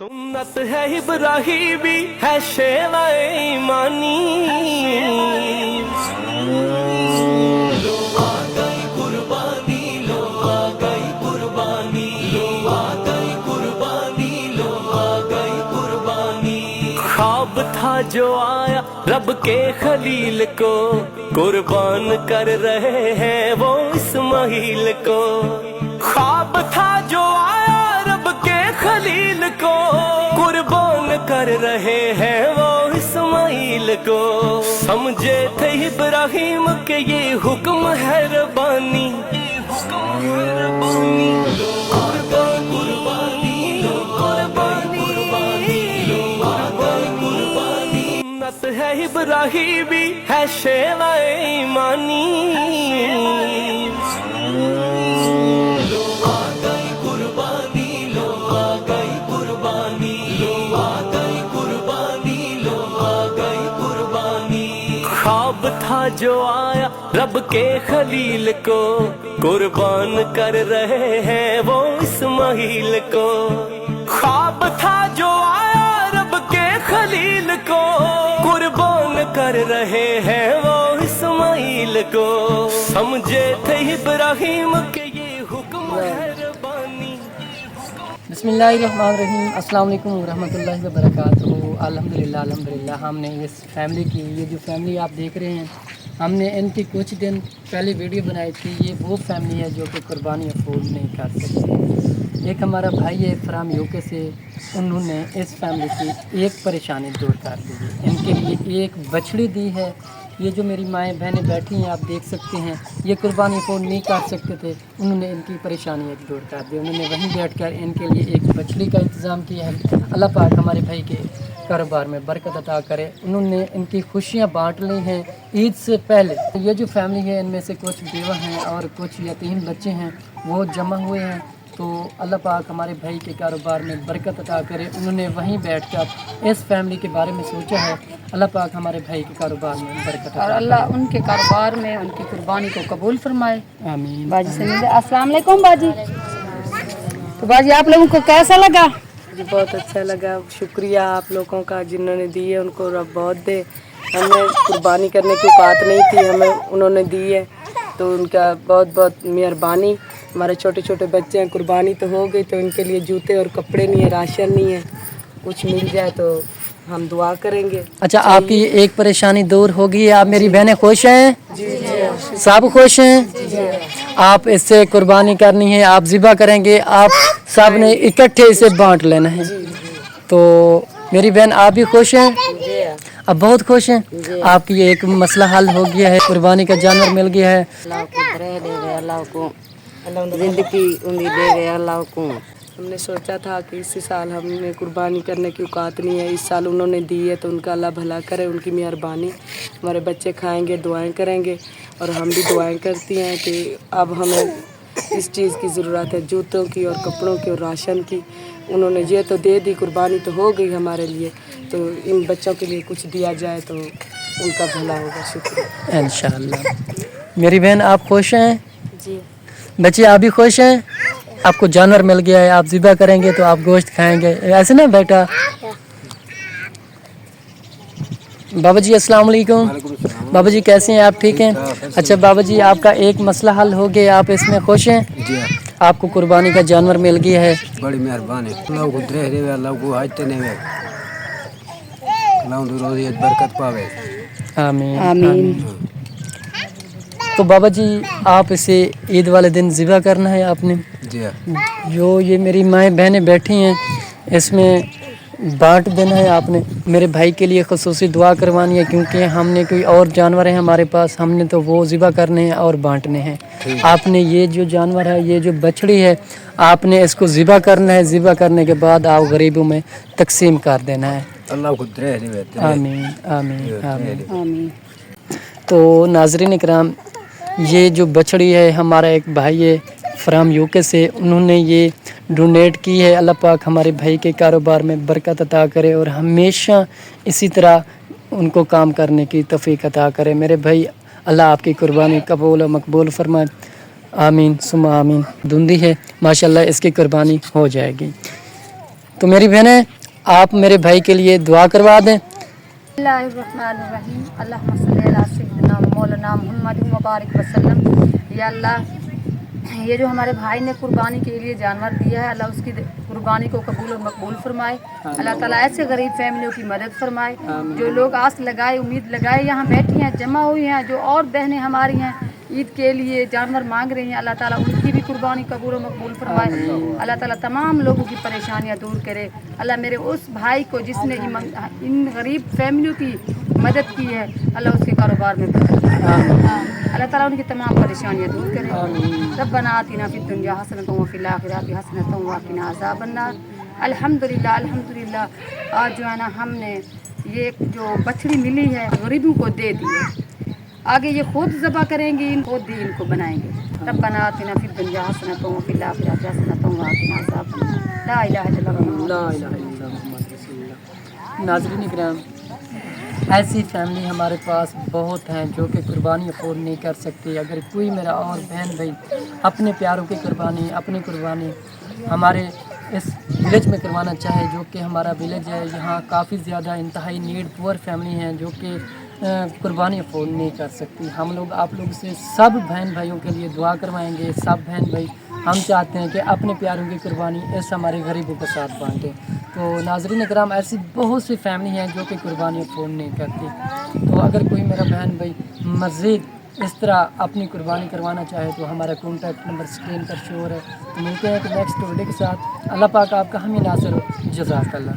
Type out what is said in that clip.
सुन्नत है इब्राहिमी है शेवाए ईमानी लो आ गई कुर्बानी लो आ गई कुर्बानी लो आ गई कुर्बानी लो आ गई कुर्बानी ख्वाब था जो आया रब के खलील को कुर्बान कर रहे हैं वो इस्माइल को ख्वाब था जो आया रब के खलील को कुर्बान कर रहे हैं वो इस्माइल को समझे थे इब्राहिम के ये हुक्म है रब्बानी सुन्नत है इब्राहिमी है शेवाए ईमानी ख्वाब था जो आया रब के खलील को कुर्बान कर रहे हैं वो इस्माइल को ख्वाब था जो आया रब के खलील को कुर्बान कर रहे हैं वो इस्माइल को समझे थे इब्राहिम के ये हुक्म है रब्बानी। बिस्मिल्लाहिर्रहमानिर्रहीम, अस्सलाम वालेकुम रहमतुल्लाहि व बरकातुहू। अल्हम्दुलिल्लाह हमने इस फैमिली की, ये जो फैमिली आप देख रहे हैं, हमने इनकी कुछ दिन पहले वीडियो बनाई थी। ये वो फैमिली है जो कि कुर्बानी अफोर्ड नहीं कर सकती। एक हमारा भाई है फ्राम यूके से, उन्होंने इस फैमिली की एक परेशानी दूर कर दी है। इनके लिए एक बछड़ी दी है। ये जो मेरी माएँ बहनें बैठी हैं आप देख सकते हैं, ये कुर्बानी अफोर्ड नहीं कर सकते थे, उन्होंने इनकी परेशानी एक दूर कर दी। उन्होंने वहीं बैठकर इनके लिए एक बछड़ी का इंतज़ाम किया है। अल्लाह पाक हमारे भाई के कारोबार में बरकत अता करे। उन्होंने इनकी खुशियाँ बांट ली हैं ईद से पहले। ये जो फैमिली है इनमें से कुछ बेवा हैं और कुछ यतीम बच्चे हैं, वो जमा हुए हैं। तो अल्लाह पाक हमारे भाई के कारोबार में बरकत अता करे। उन्होंने वहीं बैठकर इस फैमिली के बारे में सोचा है। अल्लाह पाक हमारे भाई के कारोबार में बरकत अता और अल्लाह उनके कारोबार में उनकी कुर्बानी को कबूल फरमाए। आमीन। बाजी से मिले। अस्सलाम वालेकुम बाजी। तो बाजी आप लोगों को कैसा लगा? जी बहुत अच्छा लगा। शुक्रिया आप लोगों का जिन्होंने दी है, उनको रब बहुत दे। हमें कुर्बानी करने की औकात नहीं थी, हमें उन्होंने दी है, तो उनका बहुत बहुत मेहरबानी। हमारे छोटे छोटे बच्चे हैं, कुर्बानी तो हो गई, तो उनके लिए जूते और कपड़े नहीं है, राशन नहीं है, कुछ मिल जाए तो हम दुआ करेंगे। अच्छा, आपकी एक परेशानी दूर होगी। आप मेरी बहनें खुश हैं? जी। सब खुश हैं? आप इससे कुर्बानी करनी है, आप ज़िबा करेंगे, आप सब ने इकट्ठे इसे बांट लेना है। तो मेरी बहन आप भी खुश हैं? अब बहुत खुश हैं। आपकी एक मसला हल हो गया है, कुर्बानी का जानवर मिल गया है। अल्लाह को दे दे, अल्लाह को जिंदगी उम्मीद दे, अल्लाह को। हमने सोचा था कि इसी साल हमें कुर्बानी करने की औकात नहीं है, इस साल उन्होंने दी है, तो उनका अल्लाह भला करे, उनकी मेहरबानी। हमारे बच्चे खाएंगे, दुआएं करेंगे, और हम भी दुआएं करती हैं कि अब हमें इस चीज़ की ज़रूरत है, जूतों की और कपड़ों की और राशन की। उन्होंने ये तो दे दी, कुर्बानी तो हो गई हमारे लिए, तो इन बच्चों के लिए कुछ दिया जाए तो उनका भला होगा। शुक्रिया। इंशाअल्लाह। मेरी बहन आप खुश हैं? जी। बच्चे आप भी खुश हैं? आपको जानवर मिल गया है, आप ज़िबा करेंगे तो आप गोश्त खाएंगे, ऐसे ना बेटा? बाबा जी अस्सलाम वालेकुम। बाबा जी कैसे हैं आप? ठीक हैं? अच्छा बाबा जी, आपका एक मसला हल हो गया, आप इसमें खुश हैं? जी। आपको कुर्बानी का जानवर मिल गया है। बड़ी मेहरबानी। अल्लाह को दे दे, अल्लाह को हाजते नहीं, अल्लाह को रोज़ी बरकत पावे। आमीन आमीन। तो बाबा जी आप इसे ईद वाले दिन ज़िबा करना है आपने। जी। जो ये मेरी माएँ बहनें बैठी हैं, इसमें बांट देना है आपने। मेरे भाई के लिए खुसूसी दुआ करवानी है, क्योंकि हमने कोई और जानवर हैं हमारे पास, हमने तो वो ज़िबा करने हैं और बांटने हैं। आपने ये जो जानवर है, ये जो बछड़ी है, आपने इसको ज़िबा करना है। ज़िबा करने के बाद आप गरीबों में तकसीम कर देना है। अल्लाह को दे दे। आमीन आमीन आमीन। आमीन। तो नाज़रीन इकराम, ये जो बछड़ी है, हमारा एक भाई है फ्राम यूके से, उन्होंने ये डोनेट की है। अल्लाह पाक हमारे भाई के कारोबार में बरकत अता करे और हमेशा इसी तरह उनको काम करने की तौफीक अता करे। मेरे भाई, अल्लाह आपकी कुर्बानी कबूल और मकबूल फरमाए। आमीन सुमा आमीन। धुंधी है माशाल्लाह, इसकी कुर्बानी हो जाएगी। तो मेरी बहनें आप मेरे भाई के लिए दुआ करवा दें। बिस्मिल्लाहिर्रहमानिर्रहीम अल्लाहुम्मा सल्ली अला सय्यिदिना मौलाना मुहम्मद मुबारक वसल्लम। या अल्लाह, ये जो हमारे भाई ने कुर्बानी के लिए जानवर दिया है, अल्लाह उसकी कुर्बानी को कबूल और मकबूल फरमाए। अल्लाह ताला ऐसे गरीब फैमिलियों की मदद फरमाए। जो लोग आस लगाए, उम्मीद लगाए, यहाँ बैठी हैं, जमा हुई हैं, जो और बहनें हमारी हैं ईद के लिए जानवर मांग रही हैं, अल्लाह ताला उनकी भी कुर्बानी कबूल और मकबूल फरमाए। अल्लाह ताला तमाम लोगों की परेशानियाँ दूर करे। अल्लाह मेरे उस भाई को जिसने इन गरीब फैमिलियों की मदद की है, अल्लाह उसके कारोबार में बरकत करे। अल्लाह ताला उनकी तमाम परेशानियाँ दूर करे। रब्बना आतिना फिद दुनिया हसनतन व फिल आखिरति हसनतन व क़िना अज़ाबन्नार। अल्हम्दुलिल्लाह अल्हम्दुलिल्लाह, आज जो है ना हमने ये जो बछड़ी मिली है गरीबों को दे दी है। आगे ये खुद ज़बह करेंगी, खुद ही इनको बनाएंगे। रब्बना आतिना फिद दुनिया हसनतन व फिल आखिरति हसनतन व क़िना अज़ाबन्नार। ला इलाहा इल्लल्लाह। नाज़रीन किराम, ऐसी फैमिली हमारे पास बहुत हैं जो कि कुर्बानी अफोर्ड नहीं कर सकती। अगर कोई मेरा और बहन भाई अपने प्यारों की कुर्बानी, अपनी कुर्बानी हमारे इस विलेज में करवाना चाहे, जो कि हमारा विलेज है, यहाँ काफ़ी ज़्यादा इंतहाई नीड पुअर फैमिली हैं जो कि कुर्बानी अफोर्ड नहीं कर सकती। हम लोग आप लोग से सब बहन भाइयों के लिए दुआ करवाएंगे। सब बहन भाई हम चाहते हैं कि अपने प्यारों की कुर्बानी ऐसे हमारे गरीबों के साथ बांटें। तो नाज़रीन इकराम, ऐसी बहुत सी फैमिली हैं जो कि कुर्बानी अफोर्ड नहीं करती। तो अगर कोई मेरा बहन भाई मज़ीद इस तरह अपनी कुर्बानी करवाना चाहे तो हमारा कॉन्टैक्ट नंबर स्क्रीन पर शो है। तो मिलते हैं कि नेक्स्ट वीडियो के साथ। अल्लाह पाक आपका हमें नासिर हो। जज़ाकल्लाह।